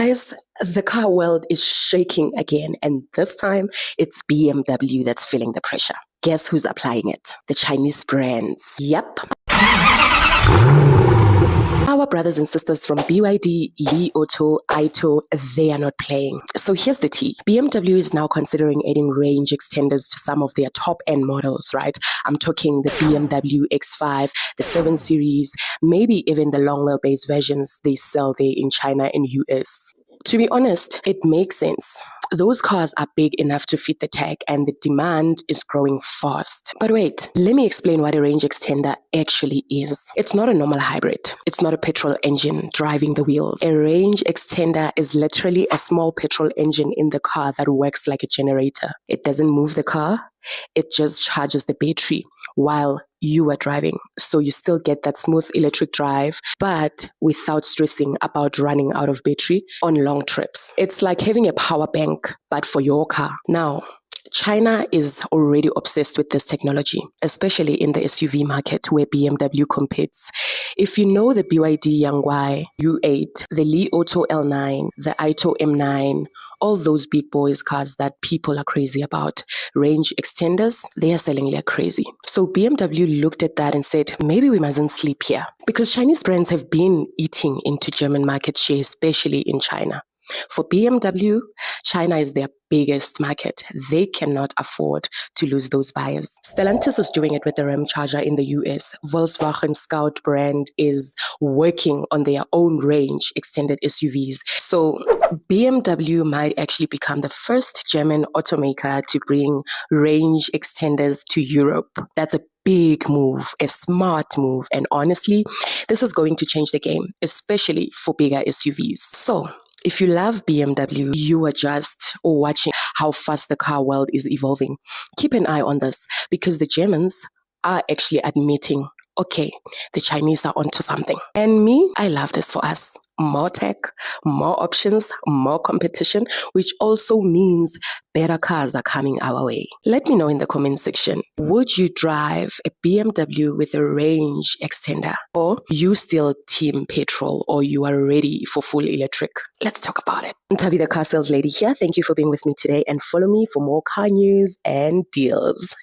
Guys, the car world is shaking again, and this time it's BMW that's feeling the pressure. Guess who's applying it? The Chinese brands. Yep. Our brothers and sisters from BYD, Li Auto, Aito, they are not playing. So here's the tea. BMW is now considering adding range extenders to some of their top-end models, right? I'm talking the BMW X5, the 7 Series, maybe even the long wheelbase versions they sell there in China and US. To be honest, it makes sense. Those cars are big enough to fit the tag and the demand is growing fast. But wait, let me explain what a range extender actually is. It's not a normal hybrid. It's not a petrol engine driving the wheels. A range extender is literally a small petrol engine in the car that works like a generator. It doesn't move the car. It just charges the battery while you are driving. So you still get that smooth electric drive, but without stressing about running out of battery on long trips. It's like having a power bank, but for your car. Now, China is already obsessed with this technology, especially in the SUV market where BMW competes. If you know the BYD Yangwai U8, the Li Auto L9, the Aito M9, all those big boys cars that people are crazy about, range extenders, they are selling like crazy. So BMW looked at that and said, maybe we mustn't sleep here. Because Chinese brands have been eating into German market share, especially in China. For BMW, China is their biggest market. They cannot afford to lose those buyers. Stellantis is doing it with the Ramcharger in the US. Volkswagen Scout brand is working on their own range extended SUVs. So BMW might actually become the first German automaker to bring range extenders to Europe. That's a big move, a smart move. And honestly, this is going to change the game, especially for bigger SUVs. So if you love BMW, you are just watching how fast the car world is evolving. Keep an eye on this because the Germans are actually admitting, okay, the Chinese are onto something. And me, I love this for us. More tech, more options, more competition, which also means better cars are coming our way. Let me know in the comment section, would you drive a BMW with a range extender? Or you still team petrol or you are ready for full electric? Let's talk about it. Tavi the car sales lady here. Thank you for being with me today and follow me for more car news and deals.